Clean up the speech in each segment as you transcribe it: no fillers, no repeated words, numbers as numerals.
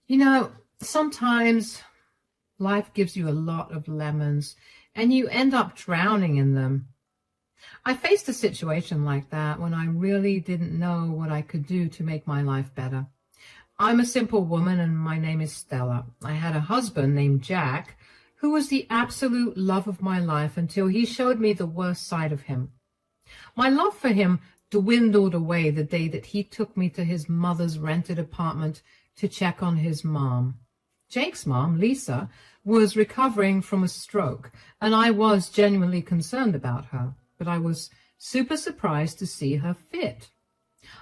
You know, sometimes life gives you a lot of lemons and you end up drowning in them. I faced a situation like that when I really didn't know what I could do to make my life better. I'm a simple woman and my name is Stella. I had a husband named Jack who was the absolute love of my life until he showed me the worst side of him. My love for him dwindled away the day that he took me to his mother's rented apartment to check on his mom. Jake's mom, Lisa, was recovering from a stroke, and I was genuinely concerned about her, but I was super surprised to see her fit.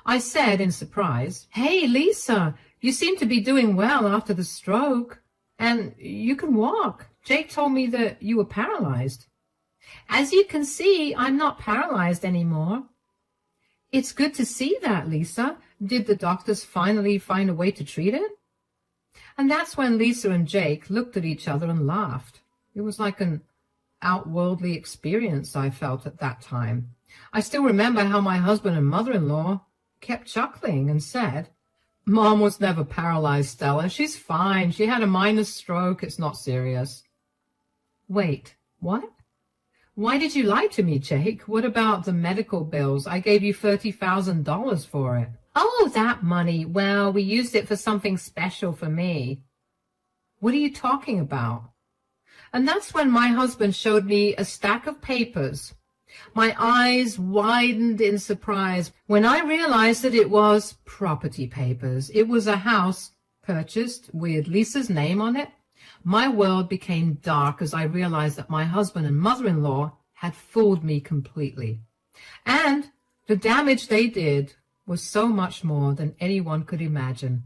I said in surprise, "Hey, Lisa, you seem to be doing well after the stroke, and you can walk. Jake told me that you were paralyzed." "As you can see, I'm not paralyzed anymore." "It's good to see that, Lisa. Did the doctors finally find a way to treat it?" And that's when Lisa and Jake looked at each other and laughed. It was like an outworldly experience I felt at that time. I still remember how my husband and mother-in-law kept chuckling and said, "Mom was never paralyzed, Stella. She's fine. She had a minor stroke. It's not serious." Wait, what? Why did you lie to me, Jake? What about the medical bills? I gave you $30,000 for it. "Oh, that money. Well, we used it for something special for me." "What are you talking about?" And that's when my husband showed me a stack of papers. My eyes widened in surprise when I realized that it was property papers. It was a house purchased with Lisa's name on it. My world became dark as I realized that my husband and mother-in-law had fooled me completely. And the damage they did was so much more than anyone could imagine.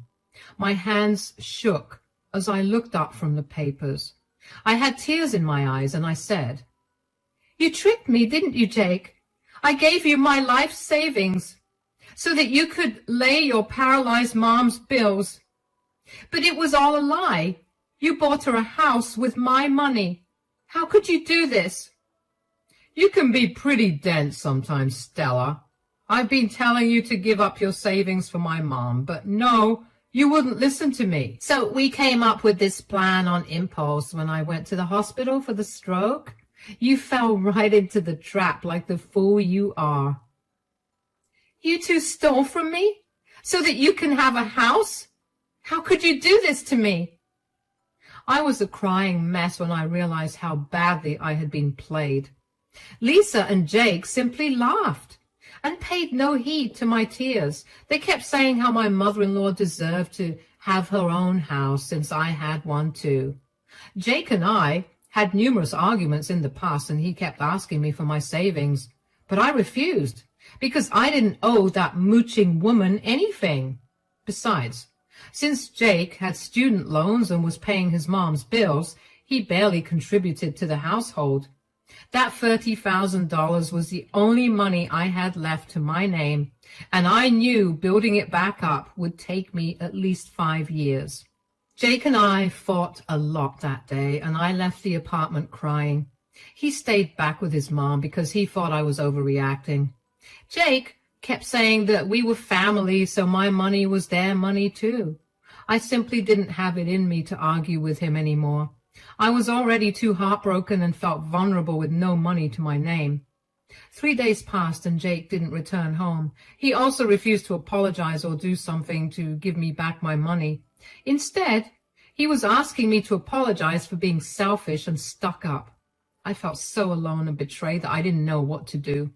My hands shook as I looked up from the papers. I had tears in my eyes and I said, "You tricked me, didn't you, Jake? I gave you my life savings so that you could lay your paralyzed mom's bills. But it was all a lie. You bought her a house with my money. How could you do this?" "You can be pretty dense sometimes, Stella. I've been telling you to give up your savings for my mom, but no, you wouldn't listen to me. So we came up with this plan on impulse when I went to the hospital for the stroke. You fell right into the trap like the fool you are." "You two stole from me so that you can have a house? How could you do this to me?" I was a crying mess when I realized how badly I had been played. Lisa and Jake simply laughed and paid no heed to my tears. They kept saying how my mother-in-law deserved to have her own house since I had one too. Jake and I had numerous arguments in the past and he kept asking me for my savings, but I refused because I didn't owe that mooching woman anything. Besides, since Jake had student loans and was paying his mom's bills, he barely contributed to the household. That $30,000 was the only money I had left to my name, and I knew building it back up would take me at least 5 years. Jake and I fought a lot that day, and I left the apartment crying. He stayed back with his mom because he thought I was overreacting. Jake kept saying that we were family, so my money was their money too. I simply didn't have it in me to argue with him anymore. I was already too heartbroken and felt vulnerable with no money to my name. 3 days passed and Jake didn't return home. He also refused to apologize or do something to give me back my money. Instead, he was asking me to apologize for being selfish and stuck up. I felt so alone and betrayed that I didn't know what to do.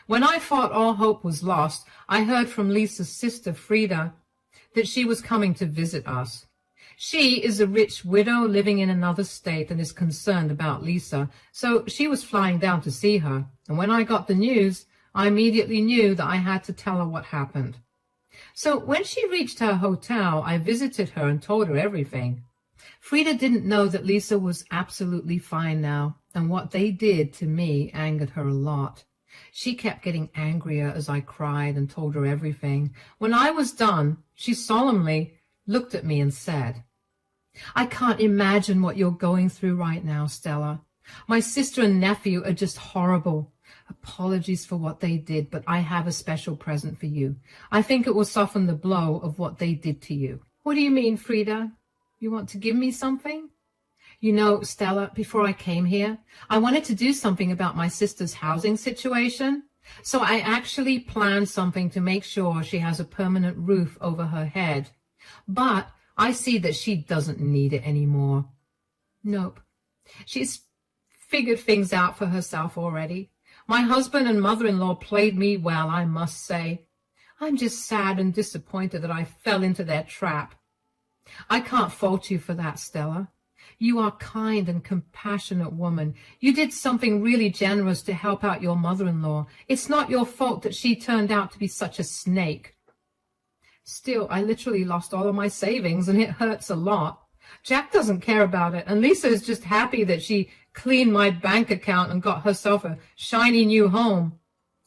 When I thought all hope was lost, I heard from Lisa's sister, Frida, that she was coming to visit us. She is a rich widow living in another state and is concerned about Lisa, so she was flying down to see her. And when I got the news, I immediately knew that I had to tell her what happened. So when she reached her hotel, I visited her and told her everything. Frida didn't know that Lisa was absolutely fine now, and what they did to me angered her a lot. She kept getting angrier as I cried and told her everything. When I was done, she solemnly looked at me and said, "I can't imagine what you're going through right now, Stella. My sister and nephew are just horrible. Apologies for what they did, but I have a special present for you. I think it will soften the blow of what they did to you." What do you mean, Frida? You want to give me something? You know, Stella, before I came here, I wanted to do something about my sister's housing situation. So I actually planned something to make sure she has a permanent roof over her head. But I see that she doesn't need it anymore. Nope. She's figured things out for herself already. My husband and mother-in-law played me well, I must say. I'm just sad and disappointed that I fell into their trap. I can't fault you for that, Stella. You are a kind and compassionate woman. You did something really generous to help out your mother-in-law. It's not your fault that she turned out to be such a snake. Still, I literally lost all of my savings, and it hurts a lot. Jack doesn't care about it, and Lisa is just happy that she cleaned my bank account and got herself a shiny new home.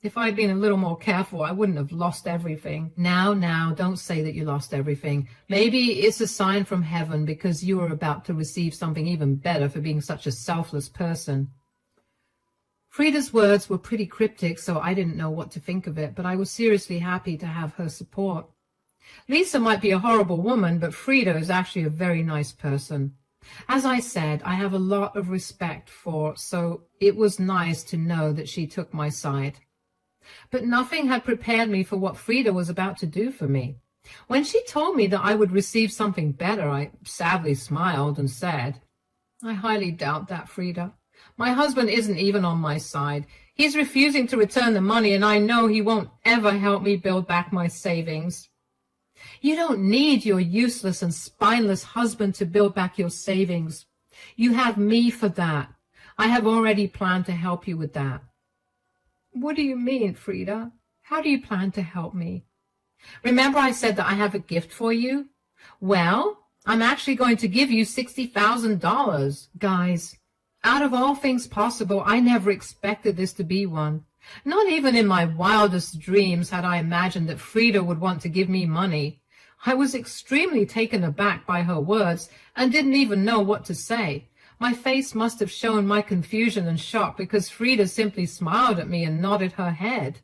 If I'd been a little more careful, I wouldn't have lost everything. Now, don't say that you lost everything. Maybe it's a sign from heaven because you are about to receive something even better for being such a selfless person. Frida's words were pretty cryptic, so I didn't know what to think of it, but I was seriously happy to have her support. Lisa might be a horrible woman, but Frida is actually a very nice person. As I said, I have a lot of respect for, so it was nice to know that she took my side. But nothing had prepared me for what Frida was about to do for me. When she told me that I would receive something better, I sadly smiled and said, I highly doubt that, Frida. My husband isn't even on my side. He's refusing to return the money, and I know he won't ever help me build back my savings. You don't need your useless and spineless husband to build back your savings. You have me for that. I have already planned to help you with that. What do you mean, Frida? How do you plan to help me? Remember I said that I have a gift for you? Well, I'm actually going to give you $60,000. Guys, out of all things possible, I never expected this to be one. Not even in my wildest dreams had I imagined that Frida would want to give me money. I was extremely taken aback by her words and didn't even know what to say. My face must have shown my confusion and shock because Frida simply smiled at me and nodded her head.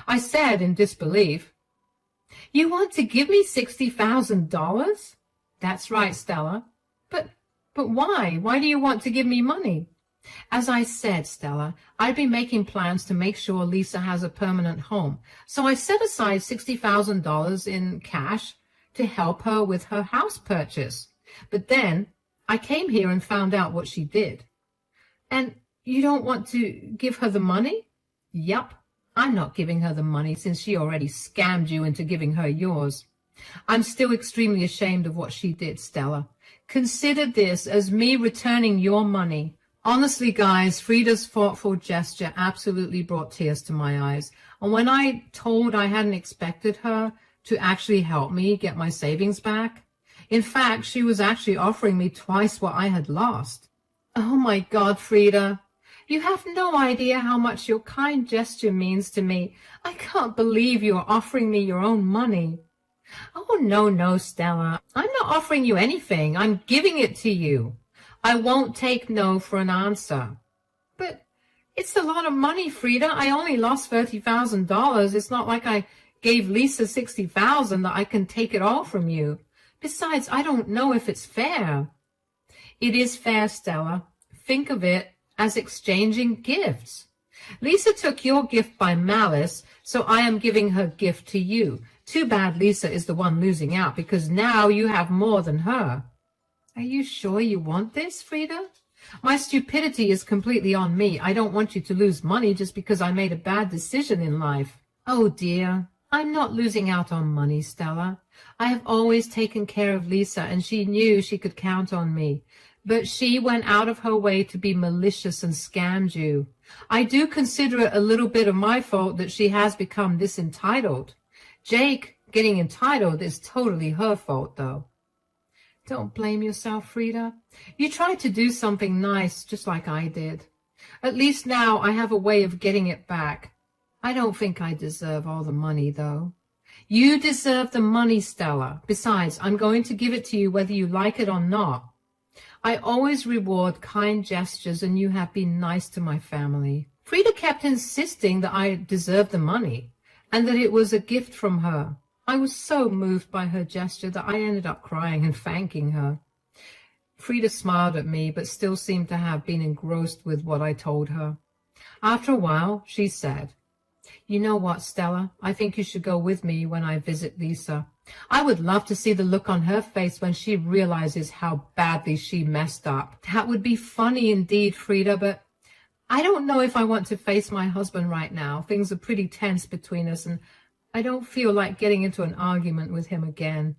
I said in disbelief, You want to give me $60,000? That's right, Stella. But why? Why do you want to give me money? As I said, Stella, I've been making plans to make sure Lisa has a permanent home. So I set aside $60,000 in cash to help her with her house purchase. But then I came here and found out what she did. And you don't want to give her the money? Yup, I'm not giving her the money since she already scammed you into giving her yours. I'm still extremely ashamed of what she did, Stella. Consider this as me returning your money. Honestly, guys, Frida's thoughtful gesture absolutely brought tears to my eyes. And when I told I hadn't expected her to actually help me get my savings back, in fact, she was actually offering me twice what I had lost. Oh my God, Frida, you have no idea how much your kind gesture means to me. I can't believe you are offering me your own money. Oh, no, Stella, I'm not offering you anything. I'm giving it to you. I won't take no for an answer. But it's a lot of money, Frida. I only lost $30,000. It's not like I gave Lisa $60,000 that I can take it all from you. Besides, I don't know if it's fair. It is fair, Stella. Think of it as exchanging gifts. Lisa took your gift by malice, so I am giving her gift to you. Too bad Lisa is the one losing out because now you have more than her. Are you sure you want this, Frida? My stupidity is completely on me. I don't want you to lose money just because I made a bad decision in life. Oh, dear. I'm not losing out on money, Stella. I have always taken care of Lisa, and she knew she could count on me. But she went out of her way to be malicious and scammed you. I do consider it a little bit of my fault that she has become this entitled. Jake getting entitled is totally her fault, though. Don't blame yourself, Frida. You tried to do something nice, just like I did. At least now I have a way of getting it back. I don't think I deserve all the money, though. You deserve the money, Stella. Besides, I'm going to give it to you whether you like it or not. I always reward kind gestures, and you have been nice to my family. Frida kept insisting that I deserved the money, and that it was a gift from her. I was so moved by her gesture that I ended up crying and thanking her. Frida smiled at me, but still seemed to have been engrossed with what I told her. After a while, she said, "You know what, Stella? I think you should go with me when I visit Lisa. I would love to see the look on her face when she realizes how badly she messed up. That would be funny indeed, Frida, but I don't know if I want to face my husband right now. Things are pretty tense between us, and I don't feel like getting into an argument with him again."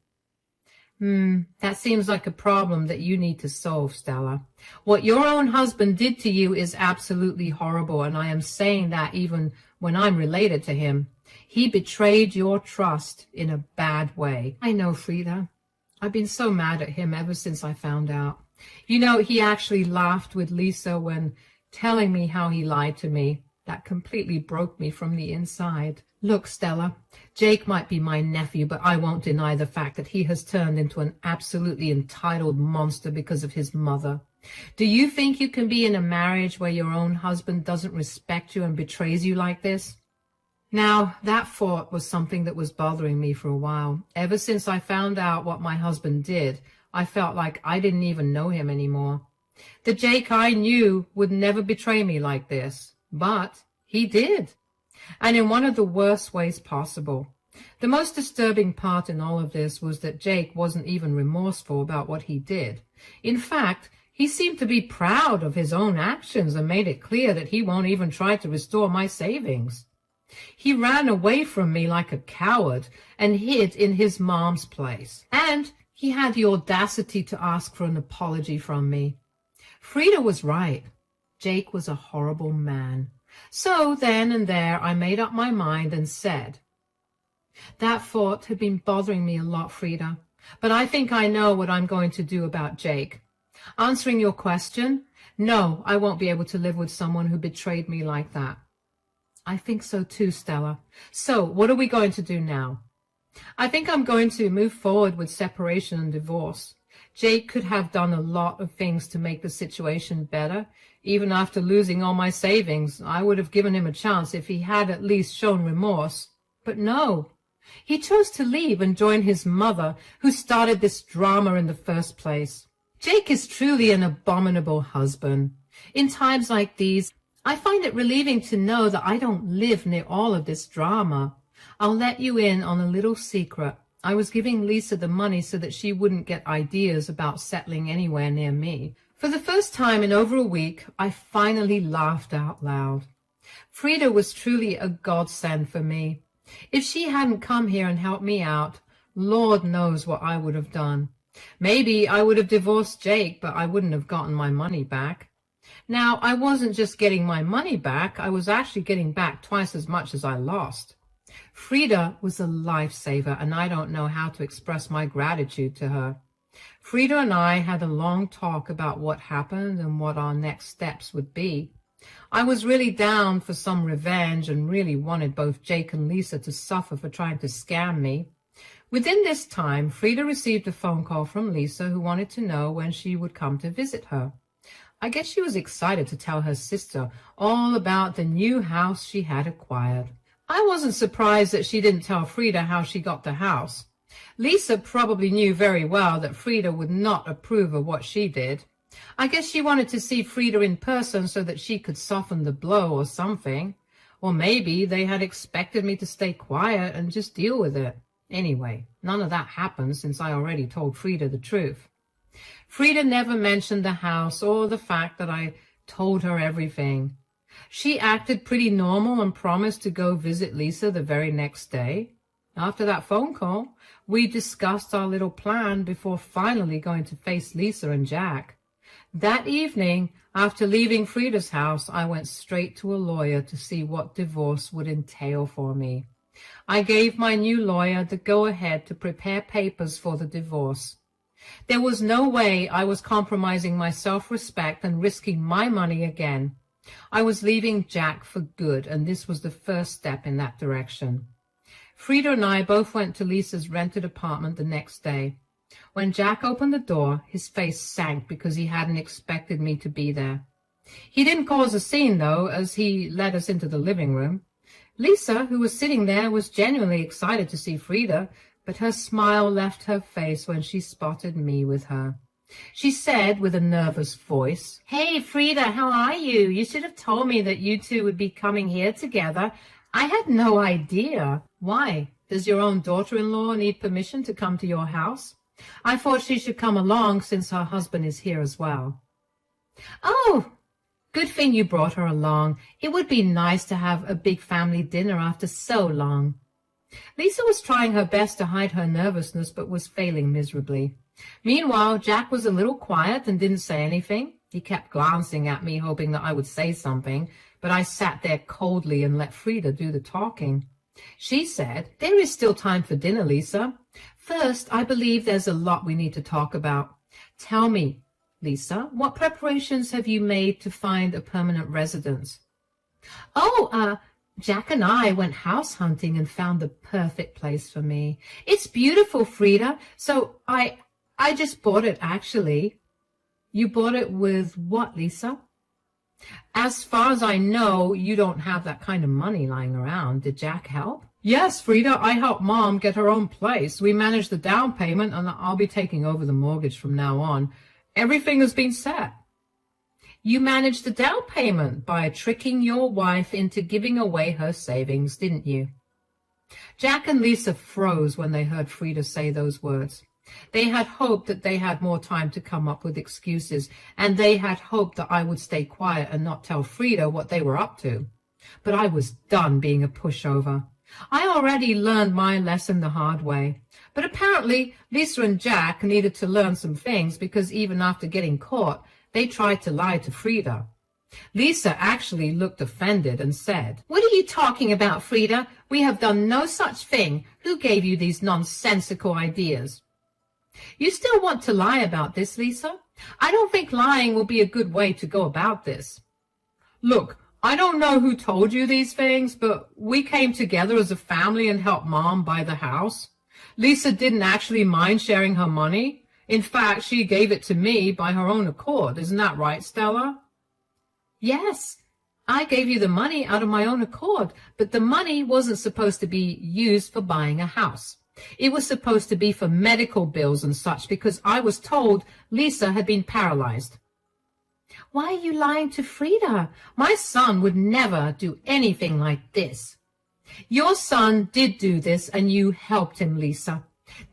That seems like a problem that you need to solve, Stella. What your own husband did to you is absolutely horrible, and I am saying that even when I'm related to him. He betrayed your trust in a bad way. I know, Frida. I've been so mad at him ever since I found out. You know, he actually laughed with Lisa when telling me how he lied to me. That completely broke me from the inside. Look, Stella, Jake might be my nephew, but I won't deny the fact that he has turned into an absolutely entitled monster because of his mother. Do you think you can be in a marriage where your own husband doesn't respect you and betrays you like this? Now, that thought was something that was bothering me for a while. Ever since I found out what my husband did, I felt like I didn't even know him anymore. The Jake I knew would never betray me like this, but he did. And in one of the worst ways possible. The most disturbing part in all of this was that Jake wasn't even remorseful about what he did. In fact, he seemed to be proud of his own actions and made it clear that he won't even try to restore my savings. He ran away from me like a coward and hid in his mom's place. And he had the audacity to ask for an apology from me. Frida was right. Jake was a horrible man. So then and there I made up my mind and said, "That thought had been bothering me a lot, Frida, but I think I know what I'm going to do about Jake. Answering your question, no, I won't be able to live with someone who betrayed me like that." I think so too, Stella. So what are we going to do now? I think I'm going to move forward with separation and divorce. Jake could have done a lot of things to make the situation better. Even after losing all my savings, I would have given him a chance if he had at least shown remorse. But no, he chose to leave and join his mother, who started this drama in the first place. Jake is truly an abominable husband. In times like these, I find it relieving to know that I don't live near all of this drama. I'll let you in on a little secret. I was giving Lisa the money so that she wouldn't get ideas about settling anywhere near me. For the first time in over a week, I finally laughed out loud. Frida was truly a godsend for me. If she hadn't come here and helped me out, Lord knows what I would have done. Maybe I would have divorced Jake, but I wouldn't have gotten my money back. Now, I wasn't just getting my money back, I was actually getting back twice as much as I lost. Frida was a lifesaver, and I don't know how to express my gratitude to her. Frida and I had a long talk about what happened and what our next steps would be. I was really down for some revenge and really wanted both Jake and Lisa to suffer for trying to scam me. Within this time, Frida received a phone call from Lisa, who wanted to know when she would come to visit her. I guess she was excited to tell her sister all about the new house she had acquired. I wasn't surprised that she didn't tell Frida how she got the house. Lisa probably knew very well that Frida would not approve of what she did. I guess she wanted to see Frida in person so that she could soften the blow or something. Or maybe they had expected me to stay quiet and just deal with it. Anyway, none of that happened since I already told Frida the truth. Frida never mentioned the house or the fact that I told her everything. She acted pretty normal and promised to go visit Lisa the very next day. After that phone call, we discussed our little plan before finally going to face Lisa and Jack. That evening, after leaving Frida's house, I went straight to a lawyer to see what divorce would entail for me. I gave my new lawyer the go-ahead to prepare papers for the divorce. There was no way I was compromising my self-respect and risking my money again. I was leaving Jack for good, and this was the first step in that direction. Frida and I both went to Lisa's rented apartment the next day. When Jack opened the door, his face sank because he hadn't expected me to be there. He didn't cause a scene, though, as he led us into the living room. Lisa, who was sitting there, was genuinely excited to see Frida, but her smile left her face when she spotted me with her. She said with a nervous voice, "Hey, Frida, how are you? You should have told me that you two would be coming here together. I had no idea." "Why? Does your own daughter-in-law need permission to come to your house? I thought she should come along since her husband is here as well." "Oh, good thing you brought her along. It would be nice to have a big family dinner after so long." Lisa was trying her best to hide her nervousness, but was failing miserably. Meanwhile, Jack was a little quiet and didn't say anything. He kept glancing at me, hoping that I would say something, but I sat there coldly and let Frida do the talking. She said, "There is still time for dinner, Lisa. First, I believe there's a lot we need to talk about. Tell me, Lisa, what preparations have you made to find a permanent residence?" "Oh, Jack and I went house hunting and found the perfect place for me. It's beautiful, Frida, so I just bought it, actually." "You bought it with what, Lisa?" "As far as I know, you don't have that kind of money lying around. Did Jack help?" "Yes, Frida, I helped Mom get her own place. We managed the down payment, and I'll be taking over the mortgage from now on. Everything has been set." "You managed the down payment by tricking your wife into giving away her savings, didn't you?" Jack and Lisa froze when they heard Frida say those words. They had hoped that they had more time to come up with excuses, and they had hoped that I would stay quiet and not tell Frida what they were up to. But I was done being a pushover. I already learned my lesson the hard way. But apparently Lisa and Jack needed to learn some things, because even after getting caught, they tried to lie to Frida. Lisa actually looked offended and said, "What are you talking about, Frida? We have done no such thing. Who gave you these nonsensical ideas?" "You still want to lie about this, Lisa? I don't think lying will be a good way to go about this." "Look, I don't know who told you these things, but we came together as a family and helped Mom buy the house. Lisa didn't actually mind sharing her money. In fact, she gave it to me by her own accord. Isn't that right, Stella?" "Yes, I gave you the money out of my own accord, but the money wasn't supposed to be used for buying a house. It was supposed to be for medical bills and such, because I was told Lisa had been paralyzed." "Why are you lying to Frida? My son would never do anything like this." "Your son did do this, and you helped him, Lisa.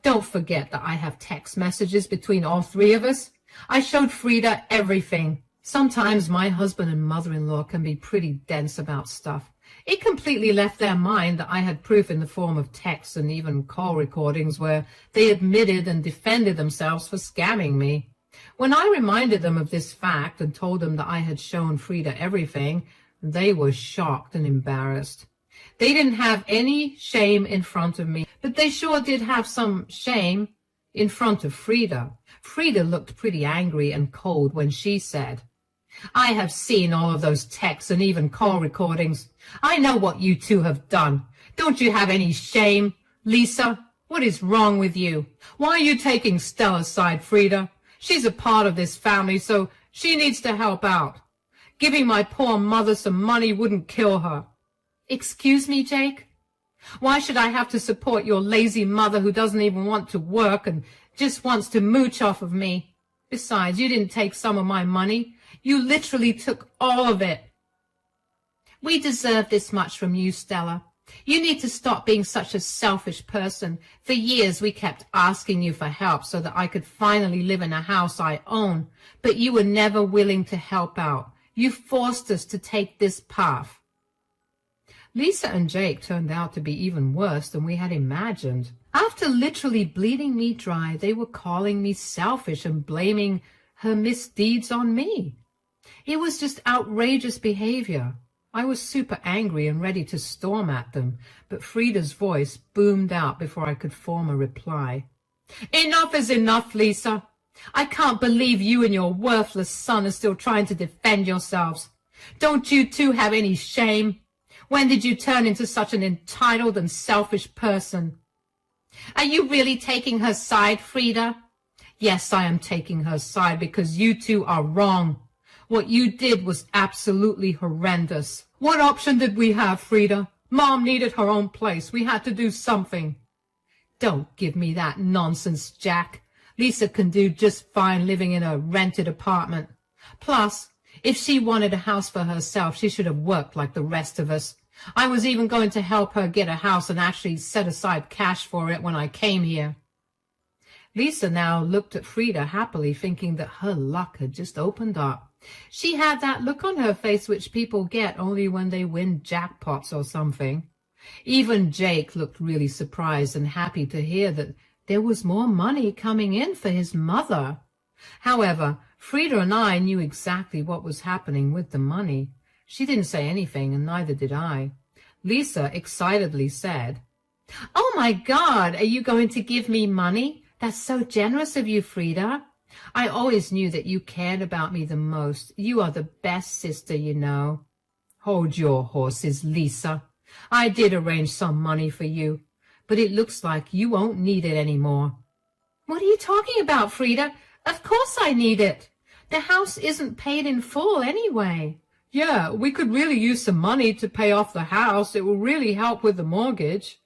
Don't forget that I have text messages between all three of us. I showed Frida everything. Sometimes my husband and mother-in-law can be pretty dense about stuff. It completely left their mind that I had proof in the form of texts and even call recordings where they admitted and defended themselves for scamming me. When I reminded them of this fact and told them that I had shown Frida everything, they were shocked and embarrassed. They didn't have any shame in front of me, but they sure did have some shame in front of Frida. Frida looked pretty angry and cold when she said, "I have seen all of those texts and even call recordings. I know what you two have done. Don't you have any shame? Lisa, what is wrong with you? Why are you taking Stella's side, Frida? She's a part of this family, so she needs to help out. Giving my poor mother some money wouldn't kill her." "Excuse me, Jake? Why should I have to support your lazy mother who doesn't even want to work and just wants to mooch off of me? Besides, you didn't take some of my money. You literally took all of it." "We deserve this much from you, Stella. You need to stop being such a selfish person. For years we kept asking you for help so that I could finally live in a house I own, but you were never willing to help out. You forced us to take this path." Lisa and Jake turned out to be even worse than we had imagined. After literally bleeding me dry, they were calling me selfish and blaming her misdeeds on me. It was just outrageous behavior. I was super angry and ready to storm at them, but Frida's voice boomed out before I could form a reply. "Enough is enough, Lisa. I can't believe you and your worthless son are still trying to defend yourselves. Don't you two have any shame? When did you turn into such an entitled and selfish person?" "Are you really taking her side, Frida?" "Yes, I am taking her side because you two are wrong. What you did was absolutely horrendous. What option did we have, Frida? Mom needed her own place. We had to do something. Don't give me that nonsense, Jack. Lisa can do just fine living in a rented apartment. Plus, if she wanted a house for herself, she should have worked like the rest of us. I was even going to help her get a house and actually set aside cash for it when I came here. Lisa now looked at Frida happily, thinking that her luck had just opened up. She had that look on her face which people get only when they win jackpots or something. Even Jake looked really surprised and happy to hear that there was more money coming in for his mother. However, Frida and I knew exactly what was happening with the money. She didn't say anything, and neither did I. Lisa excitedly said, "Oh my God, are you going to give me money? That's so generous of you, Frida. I always knew that you cared about me the most. You are the best sister, you know." "Hold your horses, Lisa. I did arrange some money for you, but it looks like you won't need it anymore." "What are you talking about, Frida? Of course I need it. The house isn't paid in full anyway." "Yeah, we could really use some money to pay off the house. It will really help with the mortgage."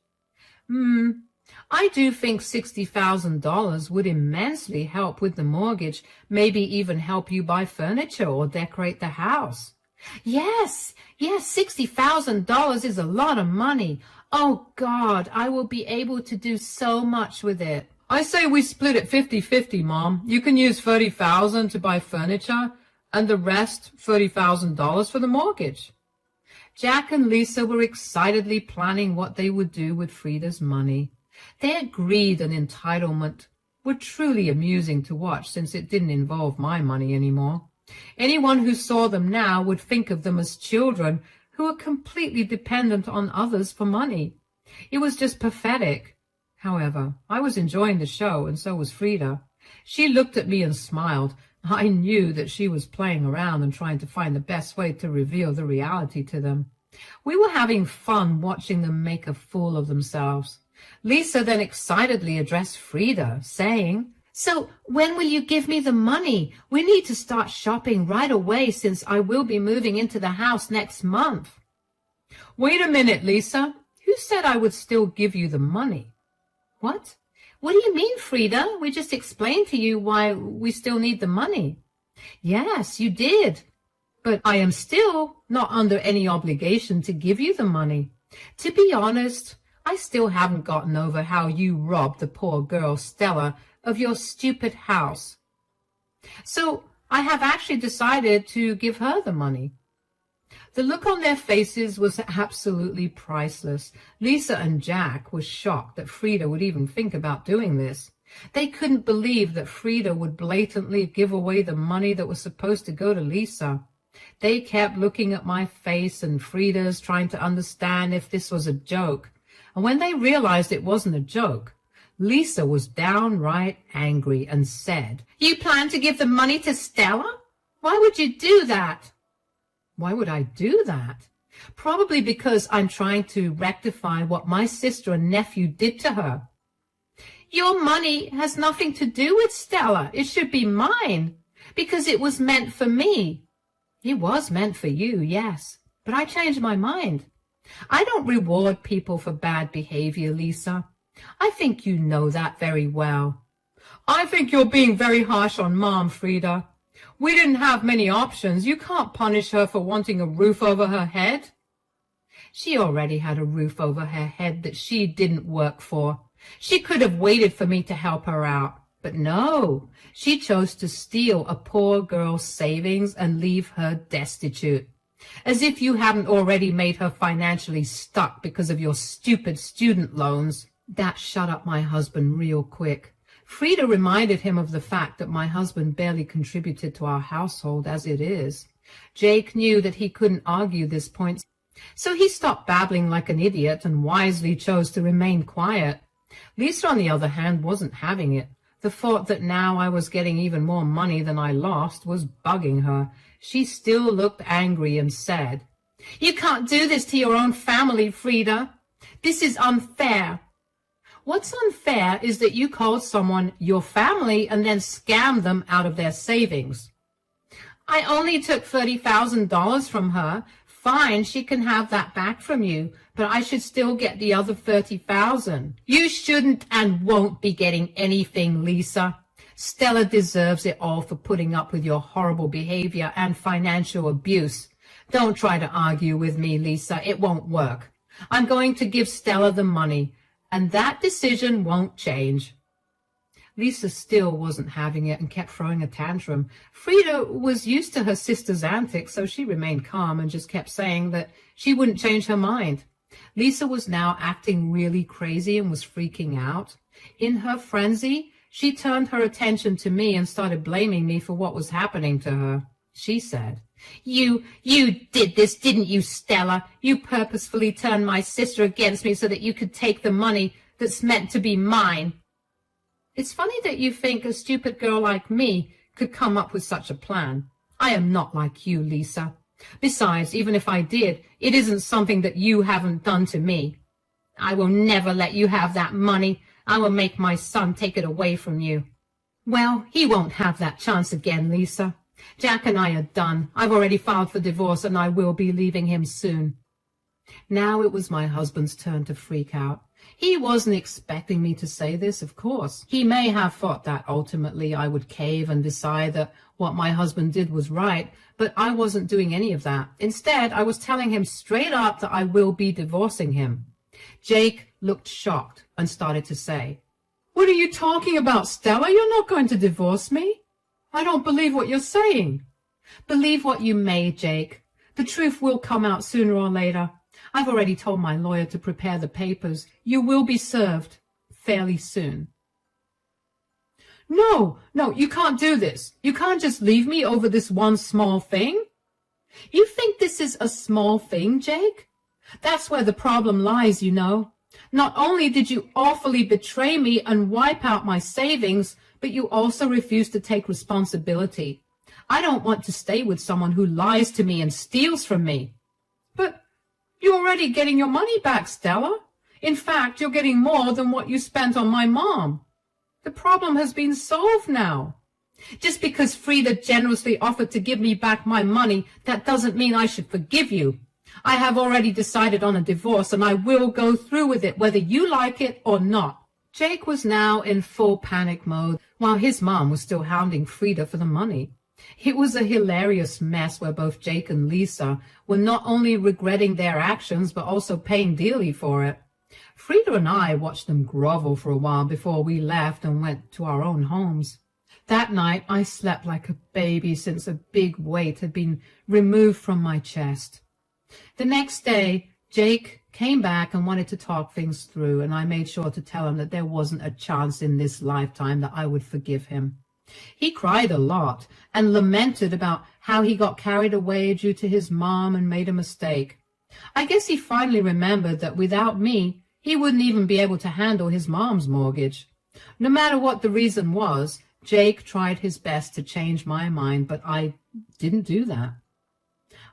I do think $60,000 would immensely help with the mortgage, maybe even help you buy furniture or decorate the house." Yes, $60,000 is a lot of money. Oh God, I will be able to do so much with it. "I say we split it 50-50, Mom. You can use $30,000 to buy furniture and the rest, $30,000 for the mortgage." Jack and Lisa were excitedly planning what they would do with Frida's money. Their greed and entitlement were truly amusing to watch, since it didn't involve my money anymore. Anyone who saw them now would think of them as children who were completely dependent on others for money. It was just pathetic. However, I was enjoying the show, and so was Frida. She looked at me and smiled. I knew that she was playing around and trying to find the best way to reveal the reality to them. We were having fun watching them make a fool of themselves. Lisa then excitedly addressed Frida, saying, "So when will you give me the money? We need to start shopping right away, since I will be moving into the house next month." "Wait a minute, Lisa. Who said I would still give you the money?" "What? What do you mean, Frida? We just explained to you why we still need the money." "Yes, you did. But I am still not under any obligation to give you the money. To be honest, I still haven't gotten over how you robbed the poor girl Stella of your stupid house. So I have actually decided to give her the money." The look on their faces was absolutely priceless. Lisa and Jack were shocked that Frida would even think about doing this. They couldn't believe that Frida would blatantly give away the money that was supposed to go to Lisa. They kept looking at my face and Frida's, trying to understand if this was a joke. And when they realized it wasn't a joke, Lisa was downright angry and said, "You plan to give the money to Stella? Why would you do that?" "Why would I do that?" "Probably because I'm trying to rectify what my sister and nephew did to her." "Your money has nothing to do with Stella. It should be mine, because it was meant for me." "It was meant for you, yes, but I changed my mind. I don't reward people for bad behavior, Lisa. I think you know that very well." "I think you're being very harsh on Mom, Frida. We didn't have many options. You can't punish her for wanting a roof over her head." She already had a roof over her head that she didn't work for. She could have waited for me to help her out. But no, she chose to steal a poor girl's savings and leave her destitute. As if you haven't already made her financially stuck because of your stupid student loans. That shut up my husband real quick. Frida reminded him of the fact that my husband barely contributed to our household as it is. Jake knew that he couldn't argue this point, so he stopped babbling like an idiot and wisely chose to remain quiet. Lisa, on the other hand, wasn't having it. The thought that now I was getting even more money than I lost was bugging her. She still looked angry and said, "You can't do this to your own family, Frida. This is unfair." "What's unfair is that you called someone your family and then scammed them out of their savings." "I only took $30,000 from her. Fine, she can have that back from you, but I should still get the other 30,000. You shouldn't and won't be getting anything, Lisa. Stella deserves it all for putting up with your horrible behavior and financial abuse. Don't try to argue with me, Lisa. It won't work. I'm going to give Stella the money, and that decision won't change. Lisa still wasn't having it and kept throwing a tantrum. Frida was used to her sister's antics, so she remained calm and just kept saying that she wouldn't change her mind. Lisa was now acting really crazy and was freaking out. In her frenzy, she turned her attention to me and started blaming me for what was happening to her. She said, You did this, didn't you, Stella? You purposefully turned my sister against me so that you could take the money that's meant to be mine. It's funny that you think a stupid girl like me could come up with such a plan. I am not like you, Lisa. Besides, even if I did, it isn't something that you haven't done to me. I will never let you have that money. I will make my son take it away from you. Well, he won't have that chance again, Lisa. Jack and I are done. I've already filed for divorce and I will be leaving him soon. Now it was my husband's turn to freak out. He wasn't expecting me to say this, of course. He may have thought that ultimately I would cave and decide that what my husband did was right, but I wasn't doing any of that. Instead, I was telling him straight up that I will be divorcing him. Jake looked shocked and started to say, What are you talking about, Stella? You're not going to divorce me. I don't believe what you're saying. Believe what you may, Jake. The truth will come out sooner or later. I've already told my lawyer to prepare the papers. You will be served fairly soon. No, you can't do this. You can't just leave me over this one small thing. You think this is a small thing, Jake? That's where the problem lies, you know. Not only did you awfully betray me and wipe out my savings, but you also refuse to take responsibility. I don't want to stay with someone who lies to me and steals from me. But you're already getting your money back, Stella. In fact, you're getting more than what you spent on my mom. The problem has been solved now. Just because Frida generously offered to give me back my money, that doesn't mean I should forgive you. I have already decided on a divorce, and I will go through with it, whether you like it or not. Jake was now in full panic mode, while his mom was still hounding Frida for the money. It was a hilarious mess where both Jake and Lisa were not only regretting their actions, but also paying dearly for it. Frida and I watched them grovel for a while before we left and went to our own homes. That night, I slept like a baby since a big weight had been removed from my chest. The next day, Jake came back and wanted to talk things through, and I made sure to tell him that there wasn't a chance in this lifetime that I would forgive him. He cried a lot and lamented about how he got carried away due to his mom and made a mistake. I guess he finally remembered that without me, he wouldn't even be able to handle his mom's mortgage. No matter what the reason was, Jake tried his best to change my mind, but I didn't do that.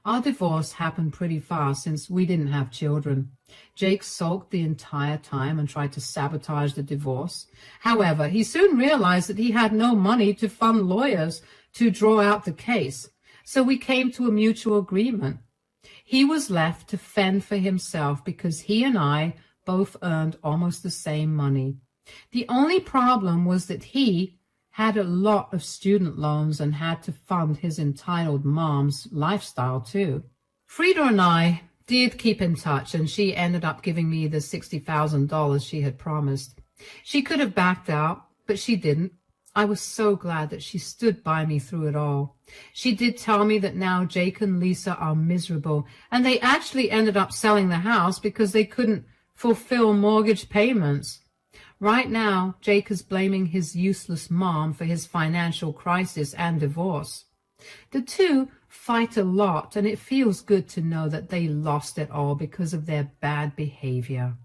Our divorce happened pretty fast since we didn't have children. Jake sulked the entire time and tried to sabotage the divorce. However, he soon realized that he had no money to fund lawyers to draw out the case, so we came to a mutual agreement. He was left to fend for himself because he and I both earned almost the same money. The only problem was that he had a lot of student loans and had to fund his entitled mom's lifestyle too. Frida and I did keep in touch, and she ended up giving me the $60,000 she had promised. She could have backed out, but she didn't. I was so glad that she stood by me through it all. She did tell me that now Jake and Lisa are miserable, and they actually ended up selling the house because they couldn't fulfill mortgage payments. Right now, Jake is blaming his useless mom for his financial crisis and divorce. The two fight a lot, and it feels good to know that they lost it all because of their bad behavior.